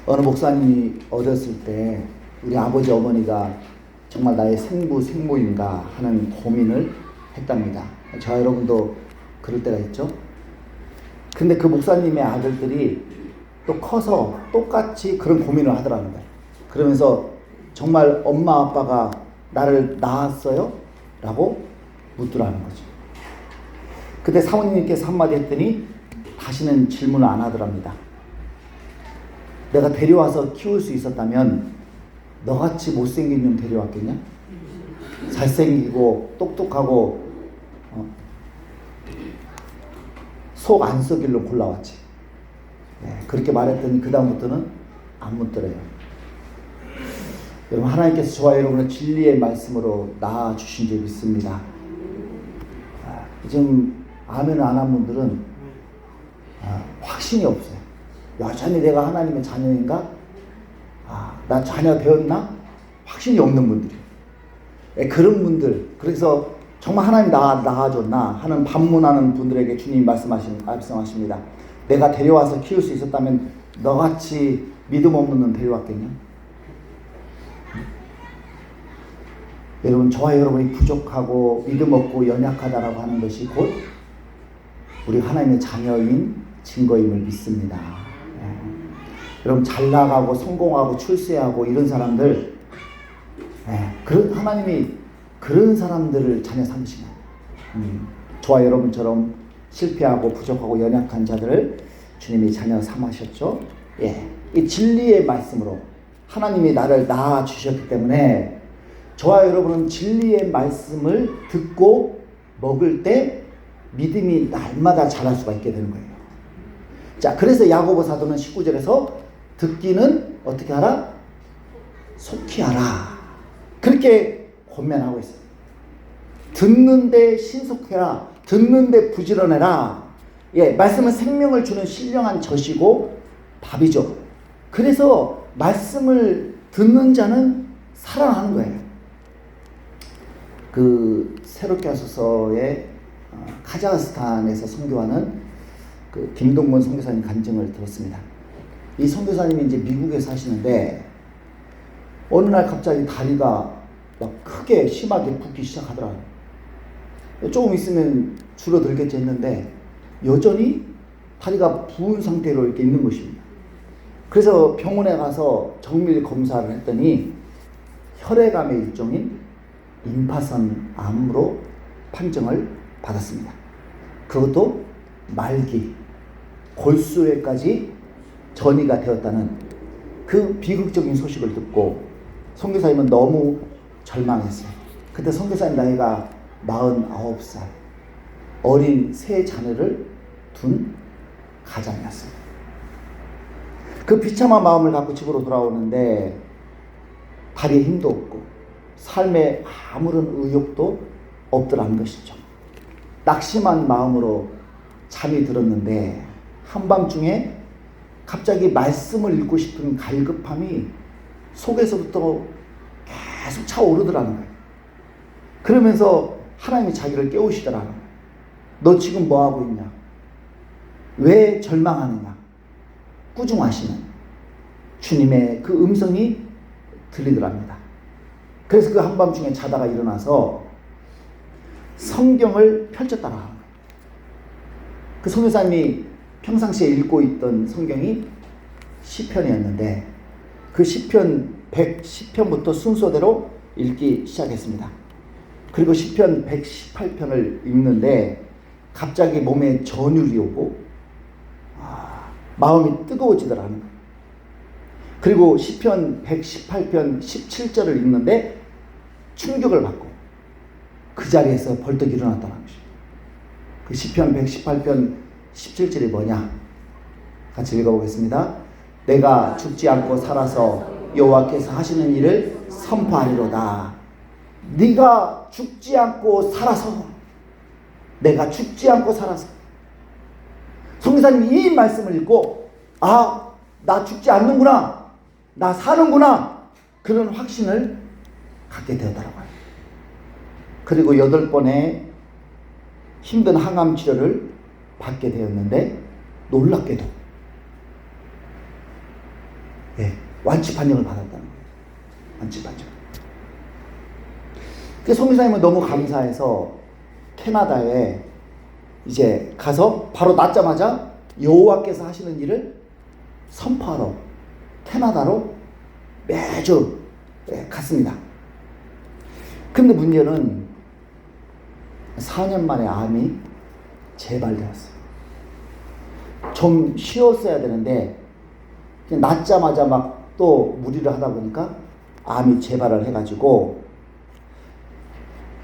어느 목사님이 어렸을 때 우리 아버지 어머니가 정말 나의 생부 생모인가 하는 고민을 했답니다. 저 여러분도 그럴 때가 있죠. 근데 그 목사님의 아들들이 또 커서 똑같이 그런 고민을 하더라는 거예요. 그러면서 정말 엄마 아빠가 나를 낳았어요? 라고 묻더라는 거죠. 그때 사모님께서 한마디 했더니 다시는 질문을 안 하더랍니다. 내가 데려와서 키울 수 있었다면 너같이 못생긴 놈 데려왔겠냐? 잘생기고 똑똑하고 속 안 썩일 놈 골라왔지. 네, 그렇게 말했더니 그 다음부터는 안 묻더래요. 여러분, 하나님께서 저와 여러분을 진리의 말씀으로 낳아주신 줄 믿습니다. 지금 아멘 안 한 분들은 확신이 없어요. 여전히 내가 하나님의 자녀인가? 나 자녀 되었나? 확신이 없는 분들이에요. 네, 그런 분들, 그래서 정말 하나님 낳아줬나 하는 반문하는 분들에게 주님이 말씀하십니다. 내가 데려와서 키울 수 있었다면 너같이 믿음 없는 놈 데려왔겠냐? 여러분, 저와 여러분이 부족하고 믿음 없고 연약하다라고 하는 것이 곧 우리 하나님의 자녀인 증거임을 믿습니다. 여러분, 잘 나가고 성공하고 출세하고 이런 사람들, 하나님이 그런 사람들을 자녀 삼으시는 거예요. 저와 여러분처럼 실패하고 부족하고 연약한 자들을 주님이 자녀 삼으셨죠. 이 진리의 말씀으로 하나님이 나를 낳아 주셨기 때문에 저와 여러분은 진리의 말씀을 듣고 먹을 때 믿음이 날마다 자랄 수가 있게 되는 거예요. 자, 그래서 야고보 사도는 19절에서 듣기는 어떻게 하라? 속히 하라. 그렇게 권면하고 있어요. 듣는데 신속해라. 듣는데 부지런해라. 말씀은 생명을 주는 신령한 젖이고 밥이죠. 그래서 말씀을 듣는 자는 살아나는 거예요. 그 새롭게 하소서의 카자흐스탄에서 선교하는 그 김동건 선교사님 간증을 들었습니다. 이 선교사님이 이제 미국에 사시는데 어느 날 갑자기 다리가 막 크게 심하게 붓기 시작하더라고요. 조금 있으면 줄어들겠지 했는데 여전히 다리가 부은 상태로 이렇게 있는 것입니다. 그래서 병원에 가서 정밀 검사를 했더니 혈액암의 일종인 임파선 암으로 판정을 받았습니다. 그것도 말기, 골수에까지 전이가 되었다는 그 비극적인 소식을 듣고 선교사님은 너무 절망했어요. 그때 선교사님 나이가 49살, 어린 세 자녀를 둔 가장이었어요. 그 비참한 마음을 갖고 집으로 돌아오는데 다리에 힘도 없고 삶에 아무런 의욕도 없더라는 것이죠. 낙심한 마음으로 잠이 들었는데 한밤중에 갑자기 말씀을 읽고 싶은 갈급함이 속에서부터 계속 차오르더라는 거예요. 그러면서 하나님이 자기를 깨우시더라는 거예요. 너 지금 뭐하고 있냐? 왜 절망하느냐? 꾸중하시는 주님의 그 음성이 들리더랍니다. 그래서 그 한밤중에 자다가 일어나서 성경을 펼쳤다라 하는 거예요. 그 선교사님이 평상시에 읽고 있던 성경이 시편이었는데 그 시편 110편부터 순서대로 읽기 시작했습니다. 그리고 시편 118편을 읽는데 갑자기 몸에 전율이 오고 마음이 뜨거워지더라는 거예요. 그리고 시편 118편 17절을 읽는데 충격을 받고 그 자리에서 벌떡 일어났다는 것이죠. 그 시편 118편 17절이 뭐냐? 같이 읽어보겠습니다. 내가 죽지 않고 살아서 여호와께서 하시는 일을 선포하리로다. 네가 죽지 않고 살아서, 내가 죽지 않고 살아서. 선교사님이 이 말씀을 읽고 나 죽지 않는구나, 나 사는구나, 그런 확신을 갖게 되었다고 해요. 그리고 8번의 힘든 항암 치료를 받게 되었는데 놀랍게도 예, 완치 판정을 받았다는 거예요. 완치 판정. 그 송교사님은 너무 감사해서 캐나다에 이제 가서 바로 낳자마자 여호와께서 하시는 일을 선포하러 캐나다로 매주 갔습니다. 근데 문제는 4년 만에 암이 재발되었어요. 좀 쉬었어야 되는데 낳자마자 막 또 무리를 하다 보니까 암이 재발을 해가지고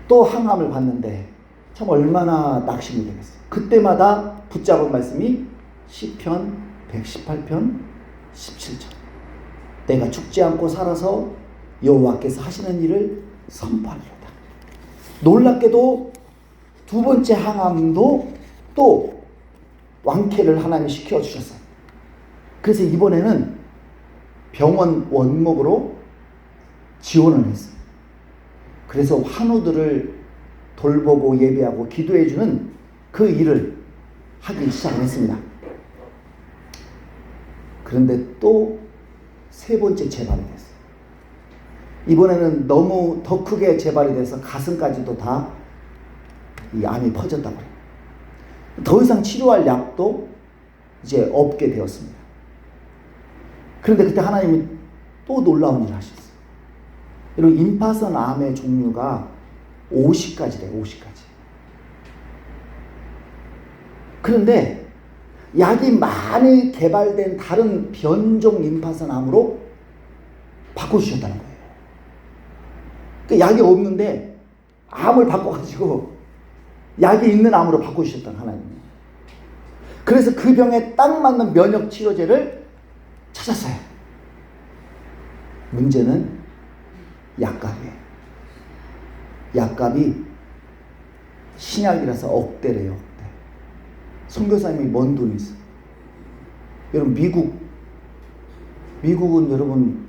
또 항암을 받는데 참 얼마나 낙심이 되겠어요. 그때마다 붙잡은 말씀이 시편 118편 17절. 내가 죽지 않고 살아서 여호와께서 하시는 일을 선포하리로다. 놀랍게도 두 번째 항암도 또 완쾌를 하나님이 시켜주셨어요. 그래서 이번에는 병원 원목으로 지원을 했어요. 그래서 환우들을 돌보고 예배하고 기도해주는 그 일을 하기 시작했습니다. 그런데 또 세 번째 재발이 됐어요. 이번에는 너무 더 크게 재발이 돼서 가슴까지도 다 이 암이 퍼졌다고 해요. 더 이상 치료할 약도 이제 없게 되었습니다. 그런데 그때 하나님이 또 놀라운 일을 하셨어요. 여러분, 임파선 암의 종류가 50가지래요. 50가지. 그런데 약이 많이 개발된 다른 변종 임파선 암으로 바꿔주셨다는 거예요. 그 약이 없는데 암을 바꿔가지고 약이 있는 암으로 바꿔주셨다는 하나님. 그래서 그 병에 딱 맞는 면역 치료제를 찾았어요. 문제는 약값이에요. 약값이 신약이라서 억대래요. 억대. 선교사님이 뭔 돈이 있어요. 여러분, 미국은 여러분,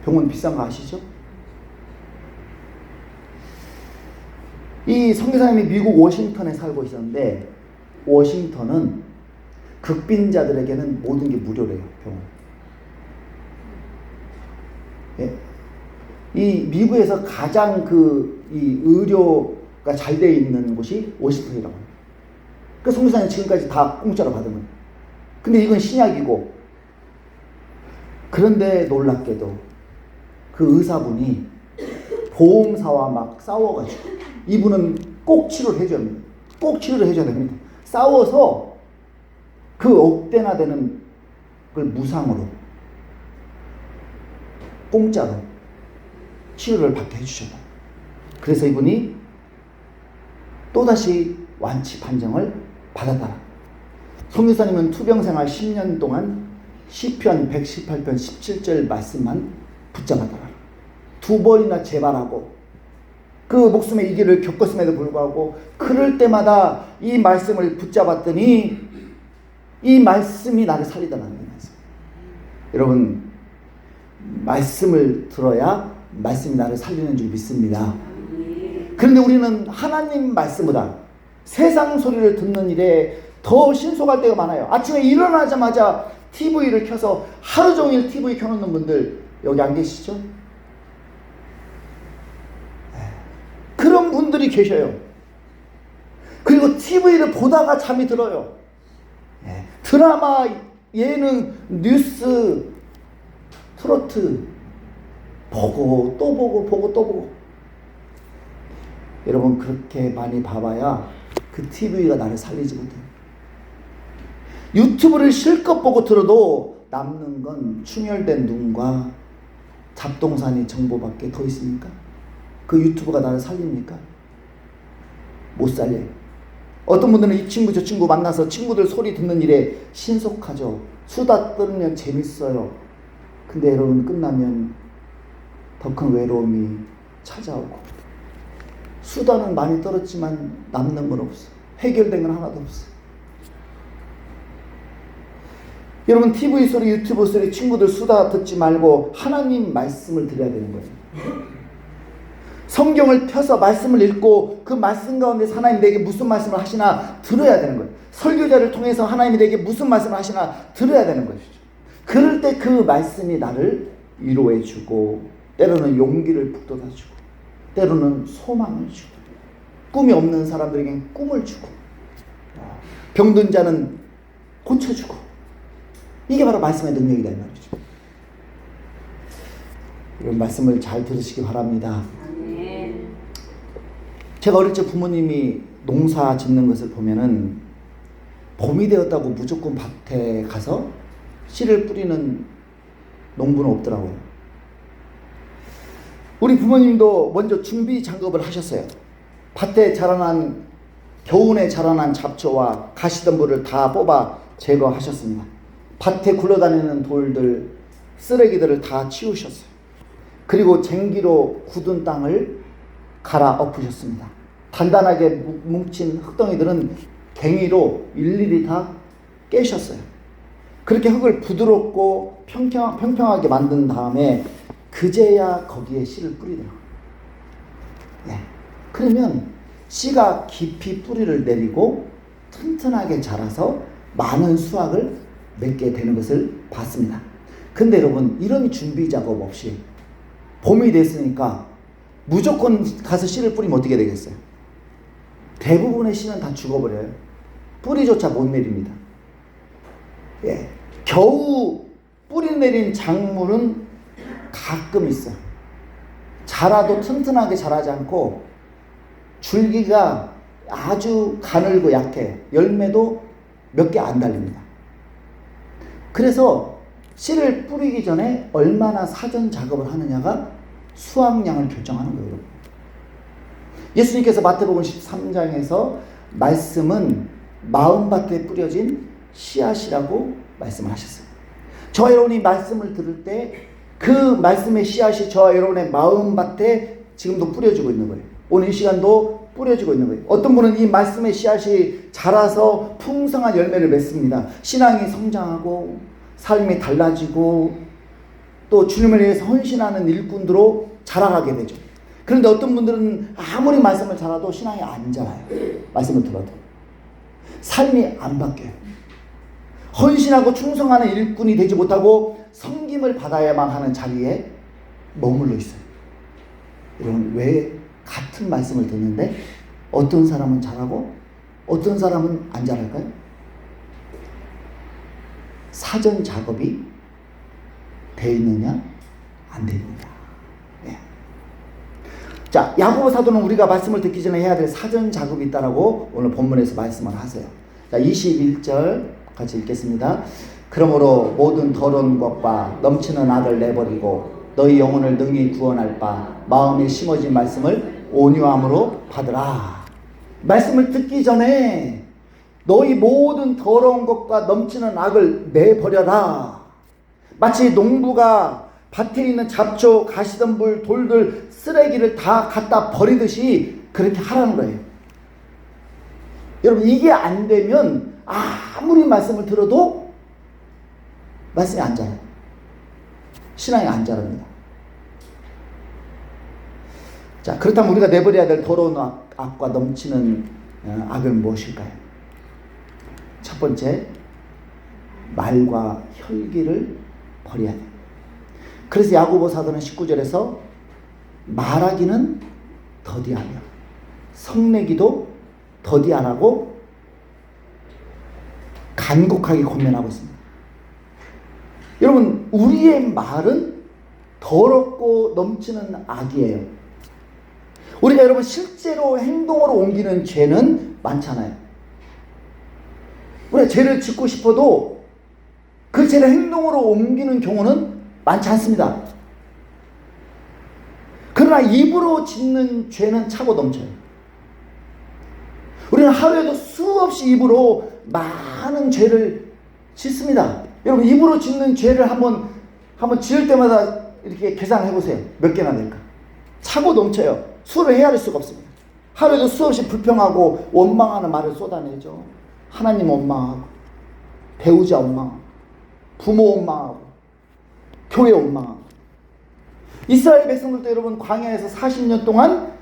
병원 비싼 거 아시죠? 이 선교사님이 미국 워싱턴에 살고 있었는데, 워싱턴은 극빈자들에게는 모든 게 무료래요. 병원. 이 미국에서 가장 이 의료가 잘 되어 있는 곳이 워싱턴이라고 합니다. 그 선교사님 지금까지 다 공짜로 받은 거예요. 근데 이건 신약이고, 그런데 놀랍게도 그 의사분이 보험사와 막 싸워가지고, 이분은 꼭 치료를 해줘야 합니다. 꼭 치료를 해줘야 됩니다. 싸워서 그 억대나 되는 걸 무상으로, 공짜로 치료를 받게 해주셨다. 그래서 이분이 또다시 완치 판정을 받았다. 송교사님은 투병생활 10년 동안 시편 118편 17절 말씀만 붙잡았다. 두 번이나 재발하고 그 목숨의 위기를 겪었음에도 불구하고 그럴 때마다 이 말씀을 붙잡았더니 이 말씀이 나를 살리더라는 말씀. 여러분, 말씀을 들어야 말씀이 나를 살리는 줄 믿습니다. 그런데 우리는 하나님 말씀보다 세상 소리를 듣는 일에 더 신속할 때가 많아요. 아침에 일어나자마자 TV를 켜서 하루 종일 TV 켜놓는 분들 여기 안 계시죠? 그런 분들이 계셔요. 그리고 TV를 보다가 잠이 들어요. 드라마, 예능, 뉴스, 트로트 보고 또 보고 보고 또 보고. 여러분, 그렇게 많이 봐봐야 그 TV가 나를 살리지 못해요. 유튜브를 실컷 보고 들어도 남는 건 충혈된 눈과 잡동사니 정보밖에 더 있습니까? 그 유튜브가 나를 살립니까? 못 살려요. 어떤 분들은 이 친구 저 친구 만나서 친구들 소리 듣는 일에 신속하죠. 수다 떨면 재밌어요. 근데 여러분, 끝나면 더 큰 외로움이 찾아오고, 수다는 많이 떨었지만 남는 건 없어. 해결된 건 하나도 없어. 여러분, TV 소리, 유튜브 소리, 친구들 수다 듣지 말고 하나님 말씀을 들어야 되는 거예요. 성경을 펴서 말씀을 읽고 그 말씀 가운데서 하나님 내게 무슨 말씀을 하시나 들어야 되는 거예요. 설교자를 통해서 하나님이 내게 무슨 말씀을 하시나 들어야 되는 것이죠. 그럴 때 그 말씀이 나를 위로해주고, 때로는 용기를 북돋아주고, 때로는 소망을 주고, 꿈이 없는 사람들에겐 꿈을 주고, 병든 자는 고쳐주고, 이게 바로 말씀의 능력이다 이 말이죠. 이런 말씀을 잘 들으시기 바랍니다. 제가 어릴 적 부모님이 농사 짓는 것을 보면은 봄이 되었다고 무조건 밭에 가서 씨를 뿌리는 농부는 없더라고요. 우리 부모님도 먼저 준비 작업을 하셨어요. 밭에 자라난, 겨우내 자라난 잡초와 가시덤불을 다 뽑아 제거하셨습니다. 밭에 굴러다니는 돌들, 쓰레기들을 다 치우셨어요. 그리고 쟁기로 굳은 땅을 갈아 엎으셨습니다. 단단하게 뭉친 흙덩이들은 갱이로 일일이 다 깨셨어요. 그렇게 흙을 부드럽고 평평하게 만든 다음에 그제야 거기에 씨를 뿌리더라고요. 네. 그러면 씨가 깊이 뿌리를 내리고 튼튼하게 자라서 많은 수확을 맺게 되는 것을 봤습니다. 근데 여러분, 이런 준비 작업 없이 봄이 됐으니까 무조건 가서 씨를 뿌리면 어떻게 되겠어요? 대부분의 씨는 다 죽어버려요. 뿌리조차 못 내립니다. 예. 겨우 뿌리 내린 작물은 가끔 있어요. 자라도 튼튼하게 자라지 않고 줄기가 아주 가늘고 약해. 열매도 몇 개 안 달립니다. 그래서 씨를 뿌리기 전에 얼마나 사전 작업을 하느냐가 수확량을 결정하는 거예요. 예수님께서 마태복음 13장에서 말씀은 마음밭에 뿌려진 씨앗이라고 말씀을 하셨어요. 저와 여러분이 말씀을 들을 때 그 말씀의 씨앗이 저와 여러분의 마음밭에 지금도 뿌려지고 있는 거예요. 오늘 이 시간도 뿌려지고 있는 거예요. 어떤 분은 이 말씀의 씨앗이 자라서 풍성한 열매를 맺습니다. 신앙이 성장하고 삶이 달라지고 또 주님을 위해서 헌신하는 일꾼으로 자라가게 되죠. 그런데 어떤 분들은 아무리 말씀을 잘해도 신앙이 안 자라요. 말씀을 들어도 삶이 안 바뀌어요. 헌신하고 충성하는 일꾼이 되지 못하고 섬김을 받아야만 하는 자리에 머물러 있어요. 여러분, 왜 같은 말씀을 듣는데 어떤 사람은 잘하고 어떤 사람은 안 잘할까요? 사전 작업이 돼 있느냐 안 돼 있느냐. 네. 자, 야고보 사도는 우리가 말씀을 듣기 전에 해야 될 사전 작업이 있다라고 오늘 본문에서 말씀을 하세요. 자, 21절 같이 읽겠습니다. 그러므로 모든 더러운 것과 넘치는 악을 내버리고 너희 영혼을 능히 구원할 바 마음에 심어진 말씀을 온유함으로 받으라. 말씀을 듣기 전에 너희 모든 더러운 것과 넘치는 악을 내버려라. 마치 농부가 밭에 있는 잡초, 가시덤불, 돌들, 쓰레기를 다 갖다 버리듯이 그렇게 하라는 거예요. 여러분, 이게 안 되면 아무리 말씀을 들어도 말씀이 안 자라요. 신앙이 안 자랍니다. 자, 그렇다면 우리가 내버려야 될 더러운 악과 넘치는 악은 무엇일까요? 첫 번째, 말과 혈기를 버려야 돼요. 그래서 야고보 사도는 19절에서 말하기는 더디하며 성내기도 더디하라고 간곡하게 권면하고 있습니다. 여러분, 우리의 말은 더럽고 넘치는 악이에요. 우리가 여러분 실제로 행동으로 옮기는 죄는 많잖아요. 우리가 죄를 짓고 싶어도 그 죄를 행동으로 옮기는 경우는 많지 않습니다. 그러나 입으로 짓는 죄는 차고 넘쳐요. 우리는 하루에도 수없이 입으로 많은 죄를 짓습니다. 여러분, 입으로 짓는 죄를 한번 지을 때마다 이렇게 계산해 보세요. 몇 개나 될까? 차고 넘쳐요. 수를 헤아릴 수가 없습니다. 하루에도 수없이 불평하고 원망하는 말을 쏟아내죠. 하나님 원망하고, 배우자 원망하고, 부모 원망하고, 교회 원망하고. 이스라엘 백성들도 여러분 광야에서 40년 동안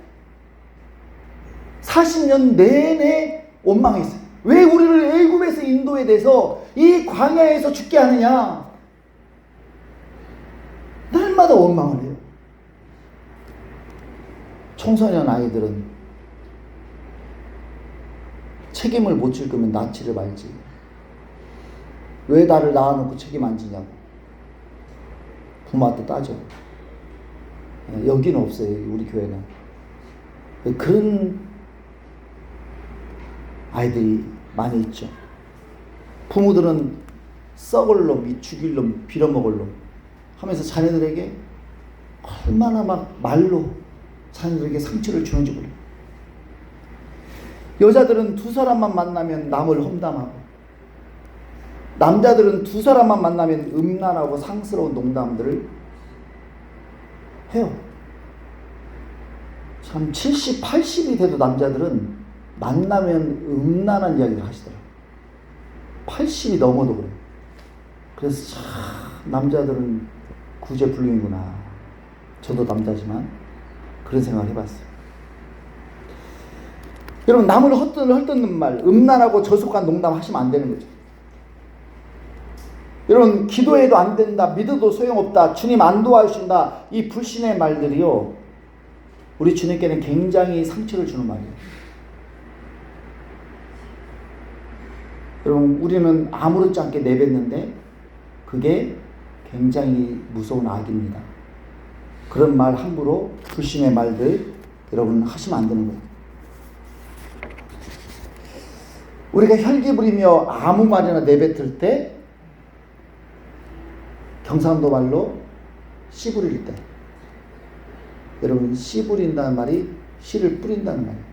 40년 내내 원망했어요. 왜 우리를 애굽에서 인도에 대해서 이 광야에서 죽게 하느냐? 때마다 원망을 해요. 청소년 아이들은 책임을 못 질 거면 낳지를 말지. 왜 나를 낳아놓고 책임 안 지냐고 부모한테 따져. 여기는 없어요. 우리 교회는. 그런 아이들이 많이 있죠. 부모들은 썩을 놈, 죽일 놈, 빌어먹을 놈 하면서 자녀들에게 얼마나 막 말로 자녀들에게 상처를 주는지 몰라요. 여자들은 두 사람만 만나면 남을 험담하고, 남자들은 두 사람만 만나면 음란하고 상스러운 농담들을 해요. 참 70, 80이 돼도 남자들은 만나면 음란한 이야기를 하시더라고요. 80이 넘어도 그래요. 그래서 참 남자들은 구제불능이구나. 저도 남자지만 그런 생각을 해봤어요. 여러분, 남을 헛되는 말, 음란하고 저속한 농담 하시면 안 되는 거죠. 여러분, 기도해도 안 된다, 믿어도 소용없다, 주님 안 도와주신다, 이 불신의 말들이요, 우리 주님께는 굉장히 상처를 주는 말이에요. 여러분, 우리는 아무렇지 않게 내뱉는데 그게 굉장히 무서운 악입니다. 그런 말 함부로, 불신의 말들 여러분 하시면 안 되는 거예요. 우리가 혈기 부리며 아무 말이나 내뱉을 때, 경상도 말로 씨 부릴 때, 여러분, 씨 부린다는 말이 씨를 뿌린다는 말이에요.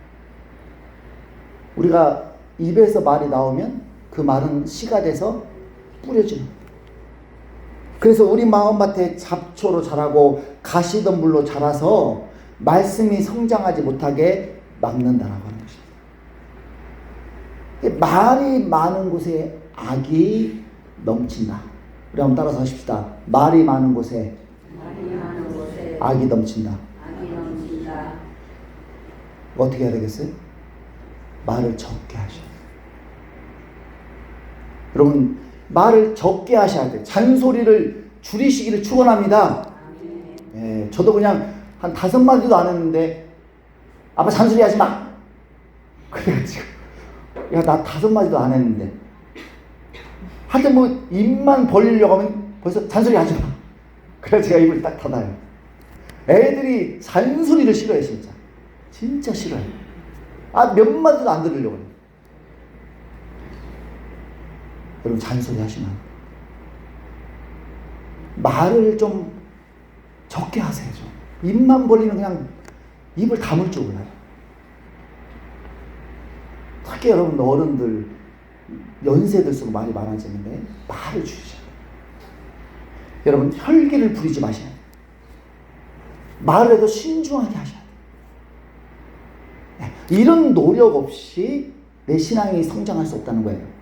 우리가 입에서 말이 나오면 그 말은 씨가 돼서 뿌려지는 거예요. 그래서 우리 마음밭에 잡초로 자라고 가시덤불로 자라서 말씀이 성장하지 못하게 막는다라고 하는 것입니다. 말이 많은 곳에 악이 넘친다. 우리 한번 따라서 하십시다. 말이 많은 곳에 악이 넘친다. 어떻게 해야 되겠어요? 말을 적게 하셔야 돼요. 여러분, 말을 적게 하셔야 돼요. 잔소리를 줄이시기를 축원합니다. 예, 저도 그냥 한 5마디도 안 했는데, 아빠 잔소리 하지 마! 그래가지고, 야, 나 5마디도 안 했는데. 하여튼 뭐, 입만 벌리려고 하면 벌써 잔소리 하지 마! 그래서 제가 입을 딱 닫아요. 애들이 잔소리를 싫어해, 진짜. 진짜 싫어해. 몇 마디도 안 들으려고 해요. 여러분, 잔소리 하시면 말을 좀 적게 하세요. 좀. 입만 벌리면 그냥 입을 다물 줄 몰라요. 특히 여러분, 어른들, 연세 들수록 말이 많아지는데 말을 줄이셔야 돼요. 여러분, 혈기를 부리지 마셔야 돼요. 말을 해도 신중하게 하셔야 돼요. 이런 노력 없이 내 신앙이 성장할 수 없다는 거예요.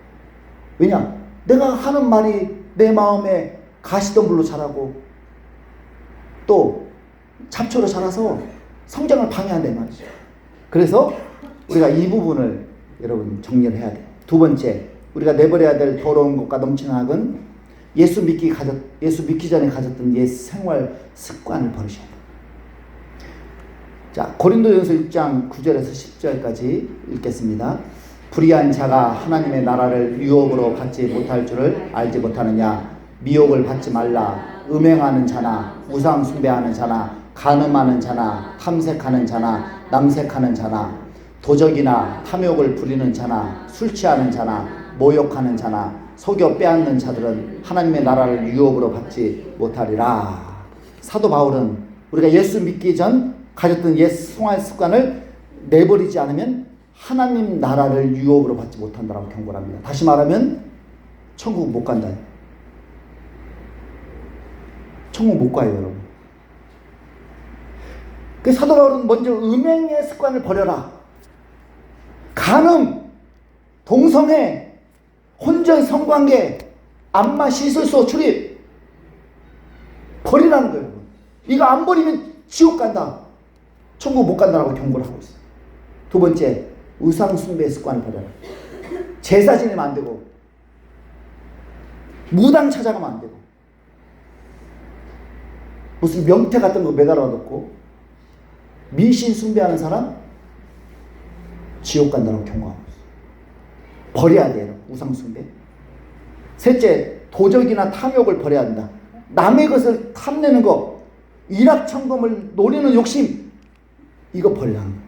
왜냐? 내가 하는 말이 내 마음에 가시덤불로 자라고 또 잡초로 자라서 성장을 방해한다는 말이죠. 그래서 우리가 이 부분을 여러분 정리를 해야 돼요. 두 번째, 우리가 내버려야 될 더러운 것과 넘치는 악은 예수 믿기 전에 가졌던 옛 생활 습관을 버리셔야 돼요. 자, 고린도전서 1장 9절에서 10절까지 읽겠습니다. 불의한 자가 하나님의 나라를 유업으로 받지 못할 줄을 알지 못하느냐. 미혹을 받지 말라. 음행하는 자나 우상 숭배하는 자나 간음하는 자나 탐색하는 자나 남색하는 자나 도적이나 탐욕을 부리는 자나 술 취하는 자나 모욕하는 자나 속여 빼앗는 자들은 하나님의 나라를 유업으로 받지 못하리라. 사도 바울은 우리가 예수 믿기 전 가졌던 옛 생활 습관을 내버리지 않으면 하나님 나라를 유업으로 받지 못한다라고 경고를 합니다. 다시 말하면 천국 못 간다. 천국 못 가요, 여러분. 그 사도 바울은 먼저 음행의 습관을 버려라. 간음, 동성애, 혼전 성관계, 안마 시술소 출입 버리라는 거예요, 여러분. 이거 안 버리면 지옥 간다. 천국 못 간다라고 경고를 하고 있어요. 두 번째, 우상 숭배 습관을 버려라. 제사 지내면 안 되고 무당 찾아가면 안 되고 무슨 명태 같은 거 매달아놓고 미신 숭배하는 사람 지옥 간다고 경고하고 있어요. 버려야 돼요. 우상 숭배. 셋째, 도적이나 탐욕을 버려야 한다. 남의 것을 탐내는 거, 일확천금을 노리는 욕심, 이거 버려야 한다.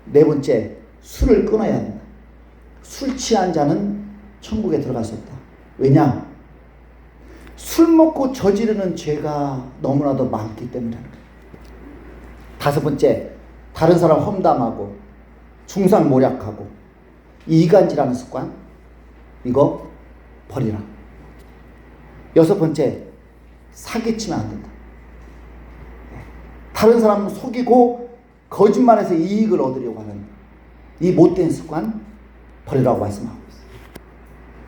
네 번째, 술을 끊어야 한다. 술 취한 자는 천국에 들어갈 수 없다. 왜냐? 술 먹고 저지르는 죄가 너무나도 많기 때문이라는 거예요. 다섯 번째, 다른 사람 험담하고 중상모략하고 이간질하는 습관, 이거 버리라. 여섯 번째, 사기치면 안 된다. 다른 사람 속이고 거짓말해서 이익을 얻으려고 하는 이 못된 습관 버리라고 말씀하고 있어요.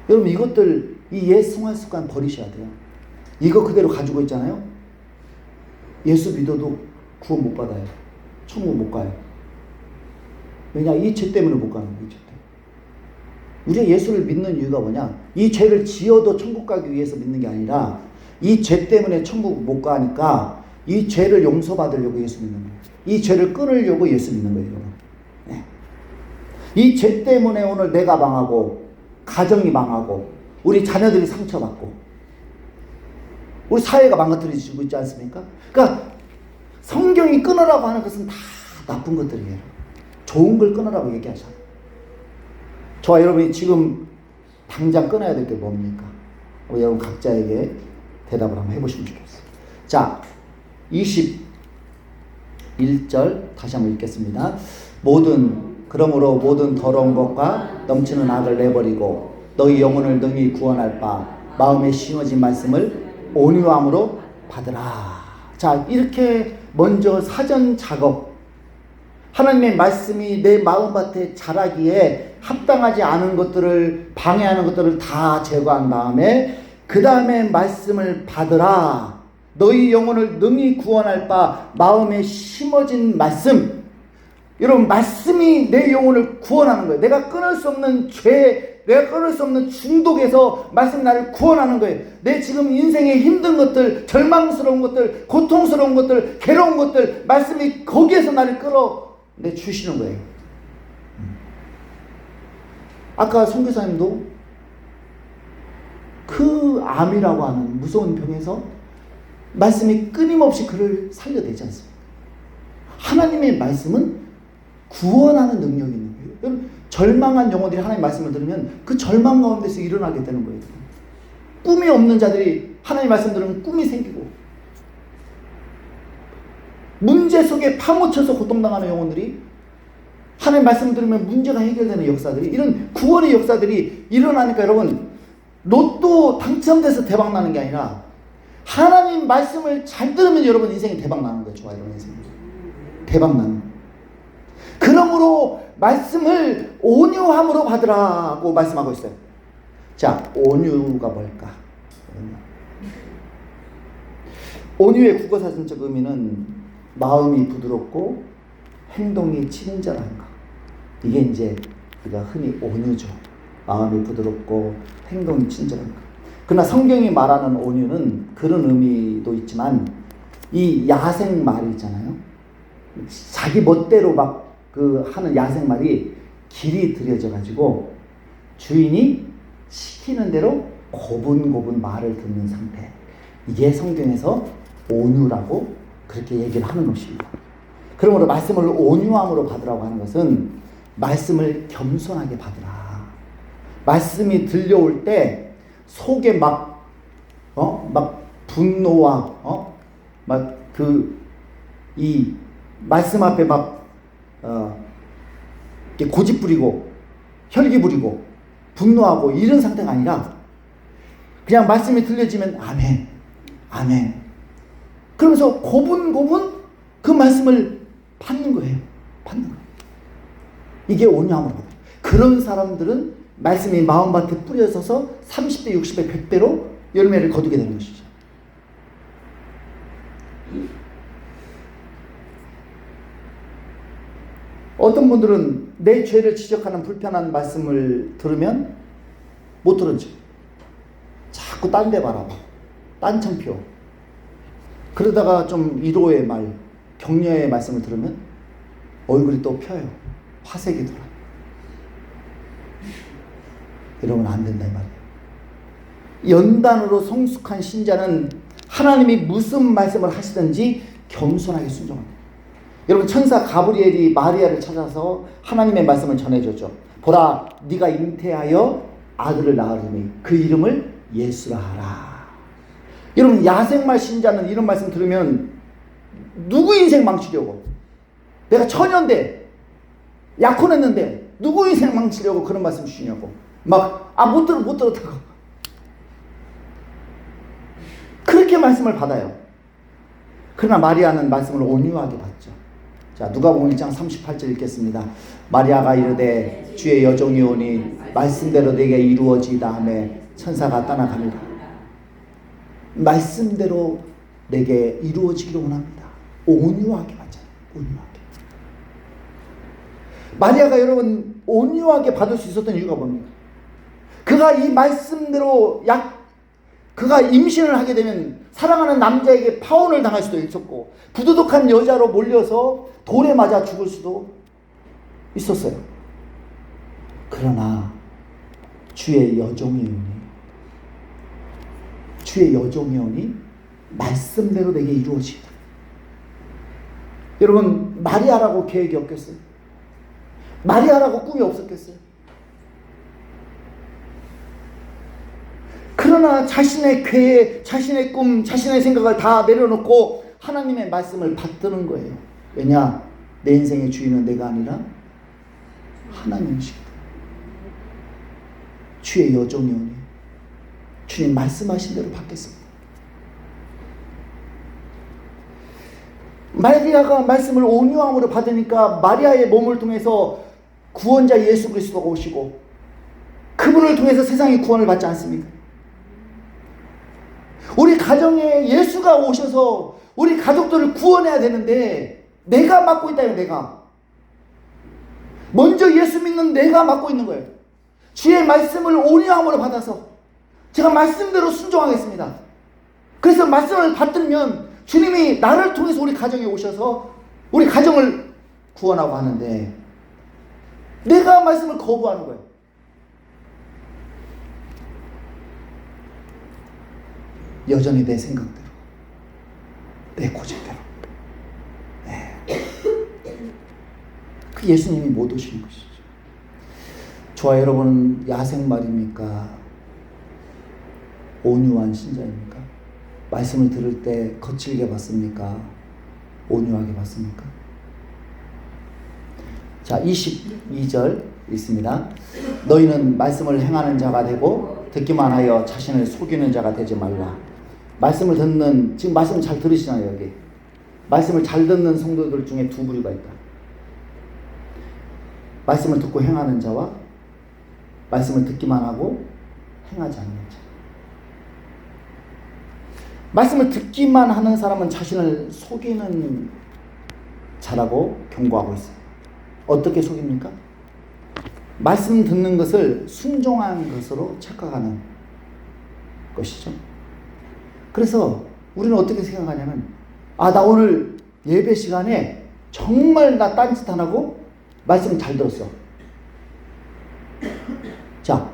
여러분, 이것들, 이 옛 생활 습관 버리셔야 돼요. 이거 그대로 가지고 있잖아요. 예수 믿어도 구원 못 받아요. 천국 못 가요. 왜냐? 이 죄 때문에 못 가는 거예요. 이 죄 때문에. 우리가 예수를 믿는 이유가 뭐냐? 이 죄를 지어도 천국 가기 위해서 믿는 게 아니라 이 죄 때문에 천국 못 가니까 이 죄를 용서받으려고 예수 믿는 거예요. 이 죄를 끊으려고 예수 믿는 거예요. 여러분. 네. 이 죄 때문에 오늘 내가 망하고 가정이 망하고 우리 자녀들이 상처받고 우리 사회가 망가뜨려지고 있지 않습니까? 그러니까 성경이 끊으라고 하는 것은 다 나쁜 것들이에요. 좋은 걸 끊으라고 얘기하잖아요. 저와 여러분이 지금 당장 끊어야 될 게 뭡니까? 여러분 각자에게 대답을 한번 해보시면 좋겠어요. 자, 21절 다시 한번 읽겠습니다. 그러므로 모든 더러운 것과 넘치는 악을 내버리고 너희 영혼을 능히 구원할 바 마음에 심어진 말씀을 온유함으로 받으라. 자, 이렇게 먼저 사전 작업, 하나님의 말씀이 내 마음밭에 자라기에 합당하지 않은 것들을, 방해하는 것들을 다 제거한 다음에 그 다음에 말씀을 받으라. 너희 영혼을 능히 구원할 바 마음에 심어진 말씀. 여러분, 말씀이 내 영혼을 구원하는 거예요. 내가 끊을 수 없는 죄, 내가 끊을 수 없는 중독에서 말씀이 나를 구원하는 거예요. 내 지금 인생의 힘든 것들, 절망스러운 것들, 고통스러운 것들, 괴로운 것들, 말씀이 거기에서 나를 끌어내주시는 거예요. 아까 선교사님도 그 암이라고 하는 무서운 병에서 말씀이 끊임없이 그를 살려내지 않습니까? 하나님의 말씀은 구원하는 능력이 있는 거예요. 여러분, 절망한 영혼들이 하나님의 말씀을 들으면 그 절망 가운데서 일어나게 되는 거예요. 꿈이 없는 자들이 하나님의 말씀 들으면 꿈이 생기고, 문제 속에 파묻혀서 고통당하는 영혼들이 하나님의 말씀을 들으면 문제가 해결되는 역사들이, 이런 구원의 역사들이 일어나니까 여러분, 로또 당첨돼서 대박 나는 게 아니라 하나님 말씀을 잘 들으면 여러분 인생이 대박 나는 거예요. 좋아요. 여러분 인생이 대박 나는 거예요. 그러므로 말씀을 온유함으로 받으라고 말씀하고 있어요. 자, 온유가 뭘까? 온유의 국어사전적 의미는 마음이 부드럽고 행동이 친절한 것. 이게 이제 우리가 흔히 온유죠. 마음이 부드럽고 행동이 친절한 것. 그러나 성경이 말하는 온유는 그런 의미도 있지만 이 야생말이 있잖아요. 자기 멋대로 막 하는 야생말이 길이 들여져 가지고 주인이 시키는 대로 고분고분 말을 듣는 상태. 이게 성경에서 온유라고 그렇게 얘기를 하는 것입니다. 그러므로 말씀을 온유함으로 받으라고 하는 것은 말씀을 겸손하게 받으라. 말씀이 들려올 때 속에 막 분노와 이 말씀 앞에 고집 부리고 혈기 부리고 분노하고 이런 상태가 아니라 그냥 말씀이 들려지면 아멘, 아멘. 그러면서 고분고분 그 말씀을 받는 거예요. 받는 거예요. 이게 온유함으로 받아요. 그런 사람들은 말씀이 마음밭에 뿌려서서 30배, 60배, 100배로 열매를 거두게 되는 것이죠. 어떤 분들은 내 죄를 지적하는 불편한 말씀을 들으면 못 들은 척. 자꾸 딴 데 바라봐. 딴청표. 그러다가 좀 위로의 말, 격려의 말씀을 들으면 얼굴이 또 펴요. 화색이 돌아요. 이러면 안 된다 이 말이에요. 연단으로 성숙한 신자는 하나님이 무슨 말씀을 하시든지 겸손하게 순종합니다. 여러분, 천사 가브리엘이 마리아를 찾아서 하나님의 말씀을 전해줬죠. 보라, 네가 잉태하여 아들을 낳으리니 그 이름을 예수라 하라. 여러분, 야생마 신자는 이런 말씀 들으면 누구 인생 망치려고, 내가 처녀인데 약혼했는데 누구 인생 망치려고 그런 말씀 주시냐고 막 못 들었다고 그렇게 말씀을 받아요. 그러나 마리아는 말씀을 온유하게 받죠. 자, 누가복음 1장 38절 읽겠습니다. 마리아가 이르되 주의 여종이 오니 말씀대로 내게 이루어지이다 하며 천사가 떠나가니라. 말씀대로 내게 이루어지기를 원합니다. 온유하게 받잖아요. 온유하게. 마리아가 여러분 온유하게 받을 수 있었던 이유가 뭡니까? 그가 이 말씀대로 그가 임신을 하게 되면 사랑하는 남자에게 파혼을 당할 수도 있었고 부도덕한 여자로 몰려서 돌에 맞아 죽을 수도 있었어요. 그러나 주의 여종이 오니 말씀대로 내게 이루어지다. 여러분, 마리아라고 계획이 없겠어요? 마리아라고 꿈이 없었겠어요? 그러나 자신의 계획, 자신의 꿈, 자신의 생각을 다 내려놓고 하나님의 말씀을 받드는 거예요. 왜냐? 내 인생의 주인은 내가 아니라 하나님이시거든. 주의 여종이 오니 주님 말씀하신 대로 받겠습니다. 마리아가 말씀을 온유함으로 받으니까 마리아의 몸을 통해서 구원자 예수 그리스도가 오시고 그분을 통해서 세상이 구원을 받지 않습니까? 우리 가정에 예수가 오셔서 우리 가족들을 구원해야 되는데 내가 맡고 있다. 내가 먼저 예수 믿는 내가 맡고 있는 거예요. 주의 말씀을 온유함으로 받아서 제가 말씀대로 순종하겠습니다. 그래서 말씀을 받들면 주님이 나를 통해서 우리 가정에 오셔서 우리 가정을 구원하고 하는데 내가 말씀을 거부하는 거예요. 여전히 내 생각대로, 내 고집대로. 그 예수님이 못 오시는 것이죠. 저와 여러분은 야생말입니까? 온유한 신자입니까? 말씀을 들을 때 거칠게 받습니까? 온유하게 받습니까? 자, 22절 있습니다. 너희는 말씀을 행하는 자가 되고 듣기만 하여 자신을 속이는 자가 되지 말라. 말씀을 듣는, 지금 말씀 잘 들으시나요? 여기 말씀을 잘 듣는 성도들 중에 두 부류가 있다. 말씀을 듣고 행하는 자와 말씀을 듣기만 하고 행하지 않는 자. 말씀을 듣기만 하는 사람은 자신을 속이는 자라고 경고하고 있어요. 어떻게 속입니까? 말씀 듣는 것을 순종한 것으로 착각하는 것이죠. 그래서 우리는 어떻게 생각하냐면, 나 오늘 예배 시간에 정말 나 딴짓 안 하고 말씀 잘 들었어. 자,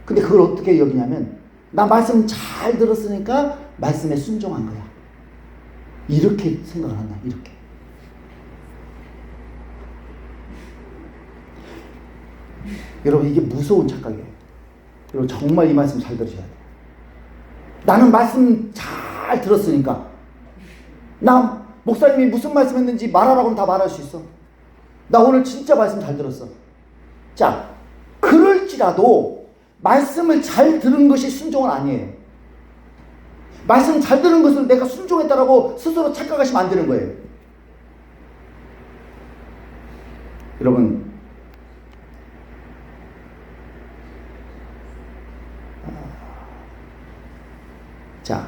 근데 그걸 어떻게 여기냐면, 나 말씀 잘 들었으니까 말씀에 순종한 거야. 이렇게 생각을 한다. 이렇게. 여러분, 이게 무서운 착각이에요. 여러분, 정말 이 말씀 잘 들으셔야 돼요. 나는 말씀 잘 들었으니까, 나 목사님이 무슨 말씀 했는지 말하라고는 다 말할 수 있어. 나 오늘 진짜 말씀 잘 들었어. 자, 그럴지라도 말씀을 잘 들은 것이 순종은 아니에요. 말씀 잘 들은 것을 내가 순종했다라고 스스로 착각하시면 안 되는 거예요. 여러분, 자,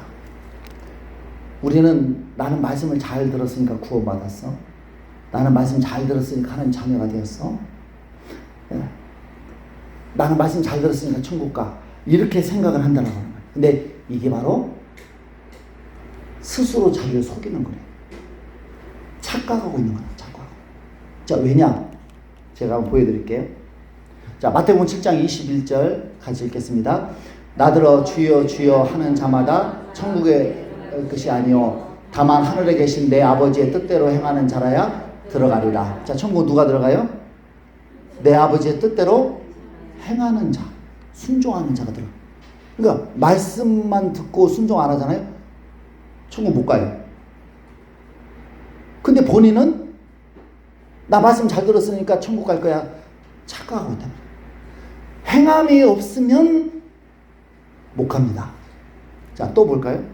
우리는 나는 말씀을 잘 들었으니까 구원받았어. 나는 말씀 잘 들었으니까 하나님 자녀가 되었어. 나는 말씀 잘 들었으니까 천국 가. 이렇게 생각을 한다는 거예요. 근데 이게 바로 스스로 자기를 속이는 거래요. 착각하고 있는 거예요. 착각하고. 자, 왜냐? 제가 한번 보여드릴게요. 자, 마태복음 7장 21절 같이 읽겠습니다. 나더러 주여 주여 하는 자마다 천국의 것이 아니요 다만 하늘에 계신 내 아버지의 뜻대로 행하는 자라야 들어가리라. 자, 천국 누가 들어가요? 내 아버지의 뜻대로 행하는 자, 순종하는 자가 들어가. 그러니까 말씀만 듣고 순종 안 하잖아요. 천국 못 가요. 근데 본인은 나 말씀 잘 들었으니까 천국 갈 거야. 착각하고 있다. 행함이 없으면 못 갑니다. 자, 또 볼까요?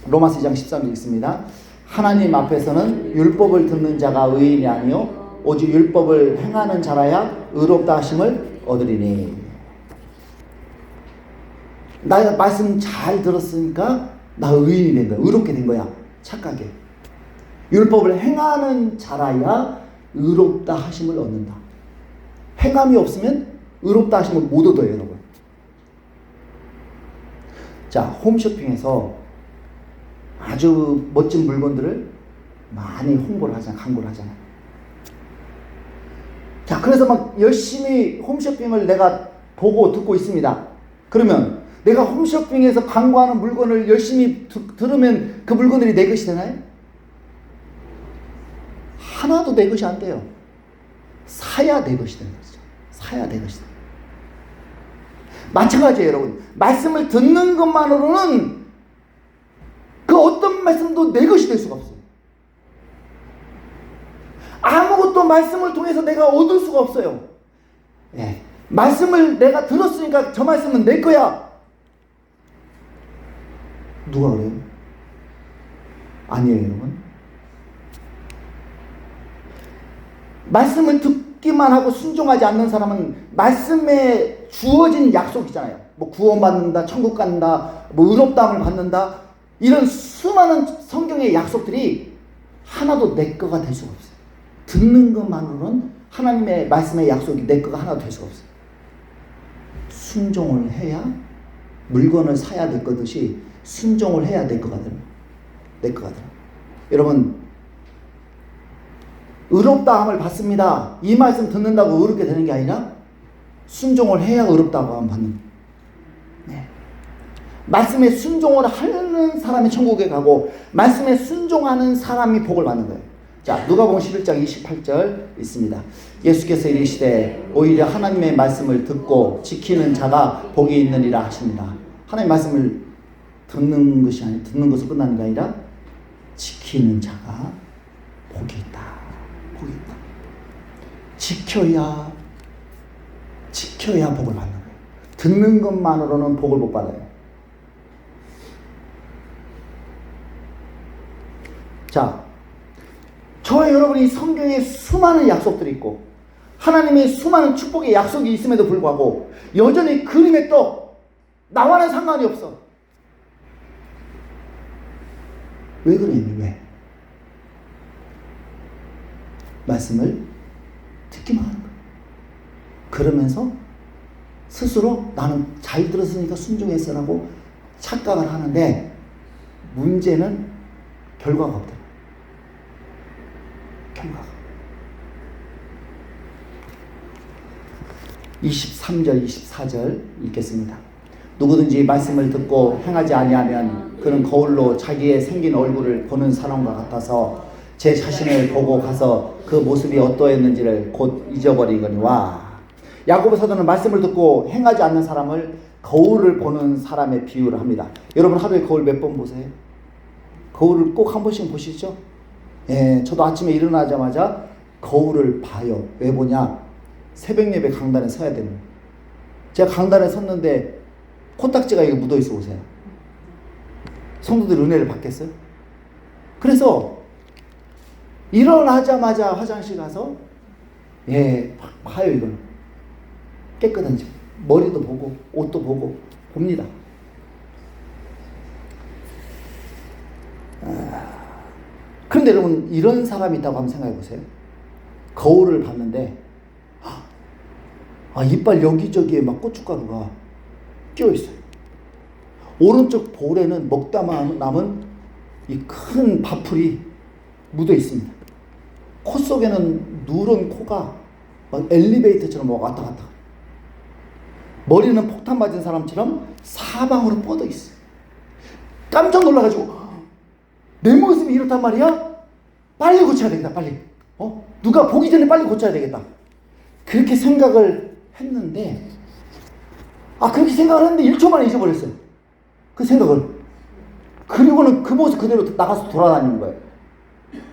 로마서 2장 13절 있습니다. 하나님 앞에서는 율법을 듣는 자가 의인이 아니요 오직 율법을 행하는 자라야 의롭다 하심을 얻으리니. 나 말씀 잘 들었으니까 나 의인이 된 거야. 의롭게 된 거야. 착각해. 율법을 행하는 자라야 의롭다 하심을 얻는다. 행함이 없으면 의롭다 하심을 못 얻어요, 여러분. 자, 홈쇼핑에서 아주 멋진 물건들을 많이 홍보를 하잖아, 광고를 하잖아. 자, 그래서 막 열심히 홈쇼핑을 내가 보고 듣고 있습니다. 그러면 내가 홈쇼핑에서 광고하는 물건을 열심히 들으면 그 물건들이 내 것이 되나요? 하나도 내 것이 안 돼요. 사야 내 것이 되는 거죠. 사야 내 것이 돼요. 마찬가지예요, 여러분. 말씀을 듣는 것만으로는 그 어떤 말씀도 내 것이 될 수가 없어요. 아무것도 말씀을 통해서 내가 얻을 수가 없어요. 네. 말씀을 내가 들었으니까 저 말씀은 내 거야. 누가 그래요? 아니에요, 여러분. 말씀을 듣기만 하고 순종하지 않는 사람은 말씀에 주어진 약속이잖아요. 뭐 구원받는다, 천국 간다, 뭐 의롭다함을 받는다, 이런 수많은 성경의 약속들이 하나도 내 거가 될 수가 없어요. 듣는 것만으로는 하나님의 말씀의 약속이 내 거가 하나도 될 수가 없어요. 순종을 해야, 물건을 사야 될 거듯이 순종을 해야 될 거가 됩니다. 내 거가 돼요. 여러분, 의롭다함을 받습니다. 이 말씀 듣는다고 의롭게 되는 게 아니라 순종을 해야 의롭다고 함 받는 거예요. 네. 말씀에 순종을 하는 사람이 천국에 가고 말씀에 순종하는 사람이 복을 받는 거예요. 자, 누가복음 11장 28절 있습니다. 예수께서 이르시되 오히려 하나님의 말씀을 듣고 지키는 자가 복이 있느니라 하십니다. 하나님의 말씀을 듣는 것이 아니, 듣는 것으로 끝나는 게 아니라 지키는 자가 복이 있다. 복이 있다. 지켜야 복을 받는 거예요. 듣는 것만으로는 복을 못 받아요. 자, 저와 여러분이 성경에 수많은 약속들이 있고 하나님의 수많은 축복의 약속이 있음에도 불구하고 여전히 그림의 떡 나와는 상관이 없어. 왜 그러니? 왜? 말씀을 듣기만 하는 거예요. 그러면서 스스로 나는 잘 들었으니까 순종했어라고 착각을 하는데 문제는 결과가 없다. 결과가. 23절 24절 읽겠습니다. 누구든지 말씀을 듣고 행하지 아니하면 그는 거울로 자기의 생긴 얼굴을 보는 사람과 같아서 제 자신을 보고 가서 그 모습이 어떠했는지를 곧 잊어버리거니와. 야고보 사도는 말씀을 듣고 행하지 않는 사람을 거울을 보는 사람의 비유를 합니다. 여러분 하루에 거울 몇 번 보세요? 거울을 꼭 한 번씩 보시죠? 예, 저도 아침에 일어나자마자 거울을 봐요. 왜 보냐? 새벽 예배 강단에 서야 되는. 제가 강단에 섰는데 코딱지가 이거 묻어 있어 보세요. 성도들 은혜를 받겠어요? 그래서 일어나자마자 화장실 가서 봐요. 이거는 깨끗한지 머리도 보고 옷도 보고 봅니다. 그런데 여러분 이런 사람이 있다고 한번 생각해 보세요. 거울을 봤는데 이빨 여기저기에 막 고춧가루가 끼어 있어요. 오른쪽 볼에는 먹다 남은 이 큰 밥풀이 묻어 있습니다. 코 속에는 누런 코가 막 엘리베이터처럼 왔다 갔다. 머리는 폭탄 맞은 사람처럼 사방으로 뻗어 있어. 깜짝 놀라가지고 내 모습이 이렇단 말이야? 빨리 고쳐야 되겠다. 빨리. 누가 보기 전에 빨리 고쳐야 되겠다. 그렇게 생각을 했는데 그렇게 생각을 했는데 1초 만에 잊어버렸어요. 그 생각을. 그리고는 그 모습 그대로 나가서 돌아다니는 거예요.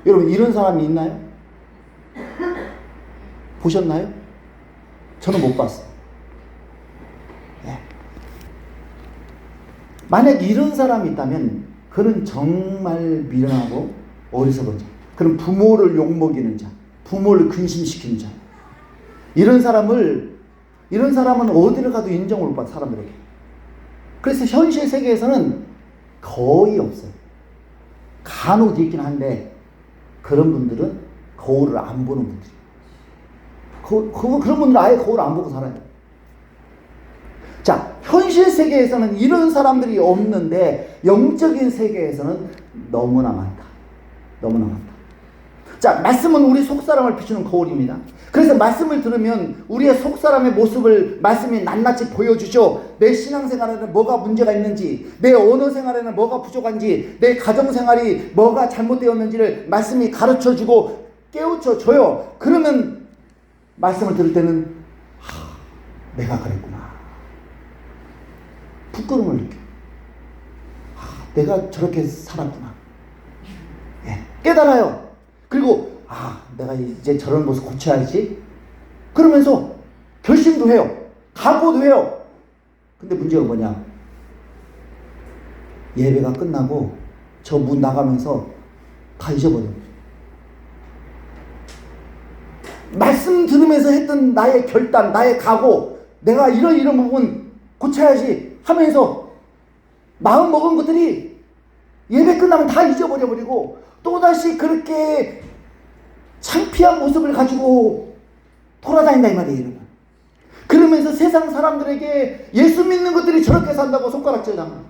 여러분 이런 사람이 있나요? 보셨나요? 저는 못 봤어요. 네. 만약 이런 사람이 있다면 그는 정말 미련하고 어리석은 자, 그는 부모를 욕먹이는 자, 부모를 근심시키는 자. 이런 사람은 어디를 가도 인정을 못 받아, 사람들에게. 그래서 현실 세계에서는 거의 없어요. 간혹 있긴 한데 그런 분들은 거울을 안 보는 분들이에요. 그런 분들은 아예 거울을 안 보고 살아요. 자, 현실 세계에서는 이런 사람들이 없는데 영적인 세계에서는 너무나 많다. 너무나 많다. 자, 말씀은 우리 속사람을 비추는 거울입니다. 그래서 말씀을 들으면 우리의 속사람의 모습을 말씀이 낱낱이 보여주죠. 내 신앙생활에는 뭐가 문제가 있는지, 내 언어 생활에는 뭐가 부족한지, 내 가정생활이 뭐가 잘못되었는지를 말씀이 가르쳐주고 깨우쳐줘요. 그러면 말씀을 들을 때는 내가 그랬구나. 부끄러움을 느껴. 내가 저렇게 살았구나. 예, 깨달아요. 그리고 내가 이제 저런 모습 고쳐야지. 그러면서 결심도 해요. 각오도 해요. 근데 문제가 뭐냐? 예배가 끝나고 저 문 나가면서 다 잊어버려요. 말씀 들으면서 했던 나의 결단, 나의 각오, 내가 이런 부분 고쳐야지 하면서 마음 먹은 것들이 예배 끝나면 다 잊어버려버리고 또다시 그렇게 창피한 모습을 가지고 돌아다닌다 이 말이에요. 여러분. 그러면서 세상 사람들에게 예수 믿는 것들이 저렇게 산다고 손가락질 당합니다.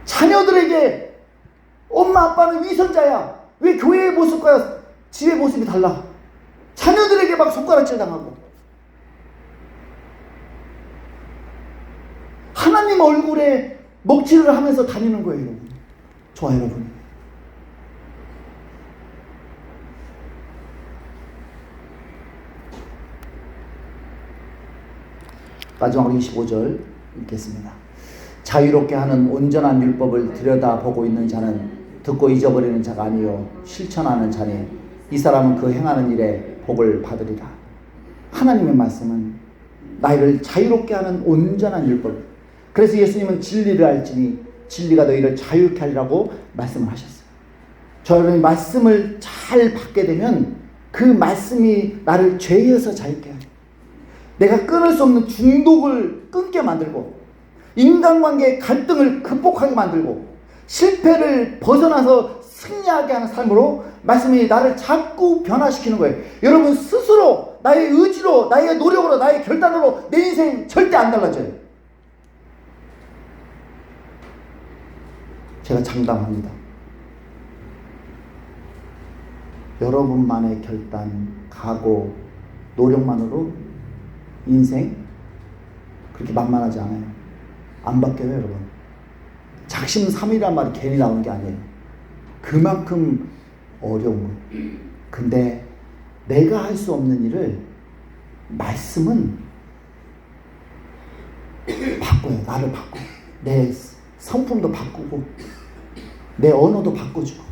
자녀들에게 엄마 아빠는 위선자야. 왜 교회의 모습과 집의 모습이 달라? 자녀들에게 막 손가락질 당하고 하나님 얼굴에 먹칠을 하면서 다니는 거예요. 여러분. 좋아요 여러분. 마지막으로 25절 읽겠습니다. 자유롭게 하는 온전한 율법을 들여다보고 있는 자는 듣고 잊어버리는 자가 아니요 실천하는 자니 이 사람은 그 행하는 일에 복을 받으리라. 하나님의 말씀은 나를 자유롭게 하는 온전한 율법. 그래서 예수님은 진리를 알지니 진리가 너희를 자유롭게 하리라고 말씀을 하셨어요. 저는 말씀을 잘 받게 되면 그 말씀이 나를 죄에서 자유케 하죠. 내가 끊을 수 없는 중독을 끊게 만들고 인간관계의 갈등을 극복하게 만들고 실패를 벗어나서 승리하게 하는 삶으로 말씀이 나를 자꾸 변화시키는 거예요. 여러분 스스로 나의 의지로 나의 노력으로 나의 결단으로 내 인생 절대 안 달라져요. 제가 장담합니다. 여러분만의 결단, 각오, 노력만으로 인생 그렇게 만만하지 않아요. 안 바뀌어요 여러분. 작심삼일이란 말이 괜히 나오는 게 아니에요. 그만큼 어려운 거예요. 근데 내가 할 수 없는 일을 말씀은 바꿔요. 나를 바꿔요. 내 성품도 바꾸고 내 언어도 바꿔주고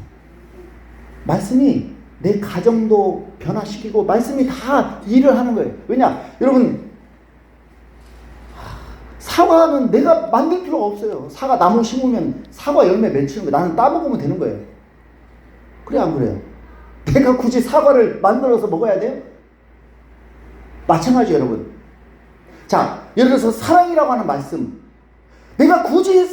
말씀이 내 가정도 변화시키고 말씀이 다 일을 하는 거예요. 왜냐? 여러분 사과는 내가 만들 필요가 없어요. 사과 나무 심으면 사과 열매 맺히는 거예요. 나는 따먹으면 되는 거예요. 그래 안 그래요? 내가 굳이 사과를 만들어서 먹어야 돼요? 마찬가지 여러분. 자, 예를 들어서 사랑이라고 하는 말씀. 내가 굳이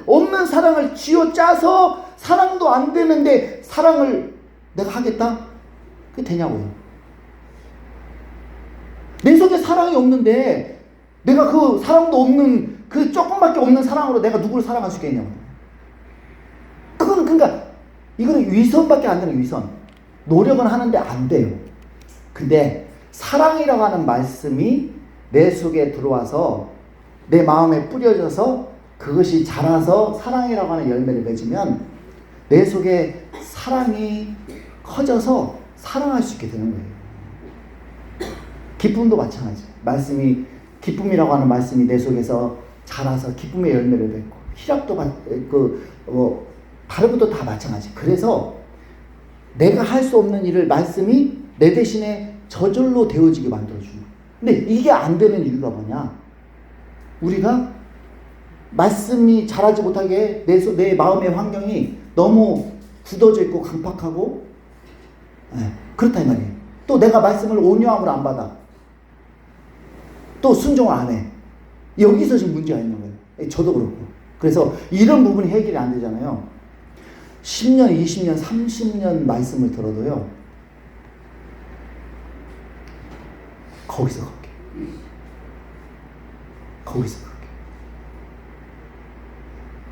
없는 사랑을 쥐어짜서 사랑도 안 되는데 사랑을 내가 하겠다? 그게 되냐고요. 내 속에 사랑이 없는데 내가 그 사랑도 없는 그 조금밖에 없는 사랑으로 내가 누구를 사랑할 수 있겠냐고. 그건 그러니까 이거는 위선밖에 안 되는 위선. 노력은 하는데 안 돼요. 근데 사랑이라고 하는 말씀이 내 속에 들어와서 내 마음에 뿌려져서 그것이 자라서 사랑이라고 하는 열매를 맺으면 내 속에 사랑이 커져서 사랑할 수 있게 되는 거예요. 기쁨도 마찬가지. 말씀이 기쁨이라고 하는 말씀이 내 속에서 자라서 기쁨의 열매를 맺고 희락도 다른 것도 다 마찬가지. 그래서 내가 할 수 없는 일을 말씀이 내 대신에 저절로 되어지게 만들어주는 거예요. 근데 이게 안 되는 이유가 뭐냐? 우리가 말씀이 자라지 못하게 내 마음의 환경이 너무 굳어져 있고 강팍하고 그렇다 이 말이에요. 또 내가 말씀을 온유함으로 안 받아. 또 순종을 안 해. 여기서 지금 문제가 있는 거예요. 저도 그렇고. 그래서 이런 부분이 해결이 안 되잖아요. 10년, 20년, 30년 말씀을 들어도요. 거기서 그렇게.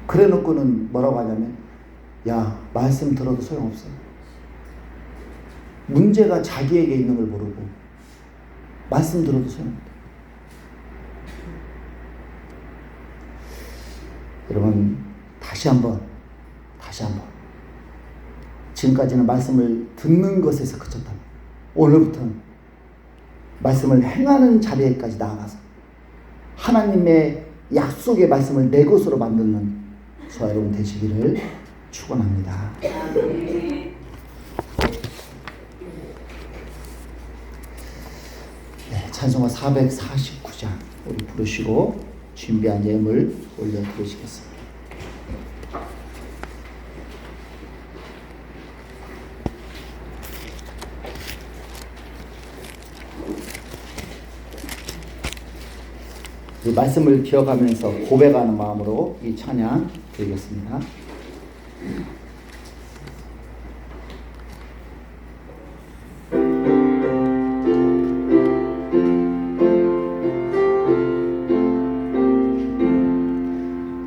그래 놓고는 뭐라고 하냐면, 야, 말씀 들어도 소용없어. 문제가 자기에게 있는 걸 모르고 말씀 들어도 소용없다. 여러분, 다시 한번 지금까지는 말씀을 듣는 것에서 그쳤다면 오늘부터는 말씀을 행하는 자리에까지 나아가서 하나님의 약속의 말씀을 내 것으로 만드는 저와 여러분 되시기를 축원합니다. 네, 찬송가 449장 우리 부르시고 준비한 예물 올려드리시겠습니다. 이 말씀을 기억하면서 고백하는 마음으로 이 찬양 드리겠습니다.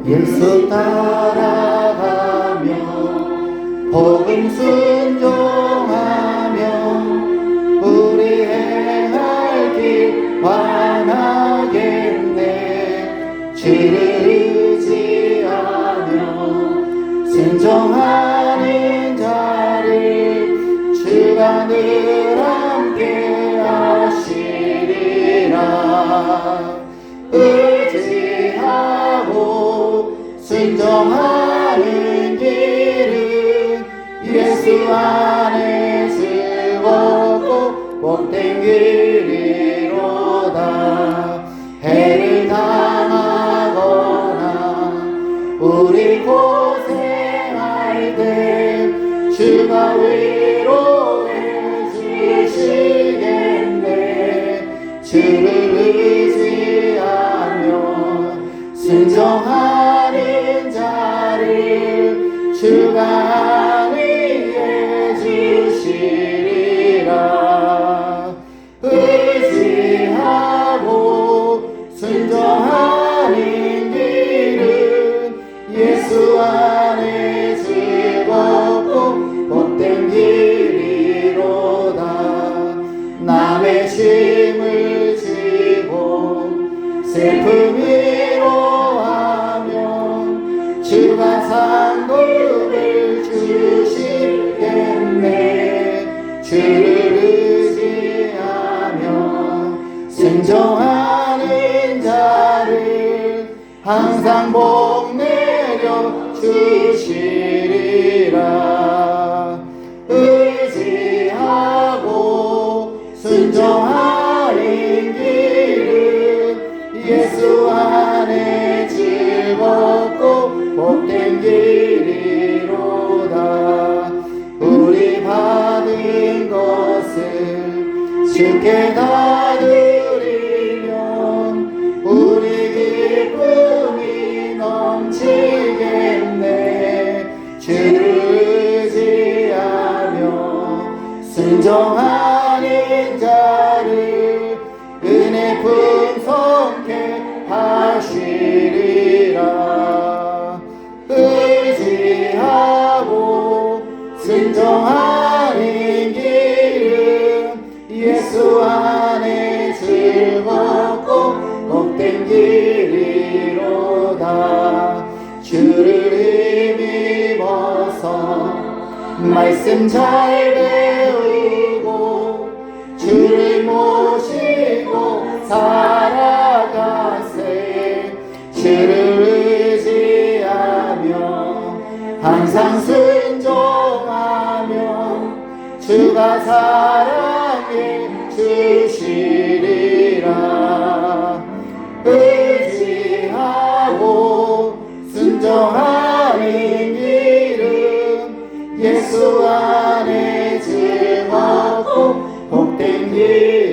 예수 따라가며 복음 순종하며 우리 행할 길 완하겠네. 주를 의지하며 순종하는 자를 주가 늘 함께 하시리라. 의지하고 순종하는 길은 예수 안에 즐겁고 복된 길이로다. 해를 당하거나 우리 고생할 때 주가 위로해 주시겠네. 주를 의지하며 순종하는 자를 주가 안위해 주시리라. 의지하고 순종하는 길은 예수 안에 즐겁고 복된 길이로다. 남의 짐을 지고 슬픔으로 하면 주가 상급을 주시겠네. 주를 의지하며 순종하는 자를 항상 복 내려 주시리라. 의지하고 순종하는 길은 예수 안에 즐겁고 복된 길이로다. 우리 받은 것을 주께 다 드리면 우리 기쁨이 넘치겠네. 주를 의지하며 순종하는 자를 은혜 풍성케 하시리라. 하시리라. 의지하고 순종하는 길은 예수 안에 즐겁고 복된 길이로다. 주를 힘입어서 말씀 잘 배우고 주를 모시고 살아가세. 주를 의지하며 항상 순종하며 주가 사랑해 주시리라. 의지하고 순종하는 길은 예수 안에 즐겁고 복된 길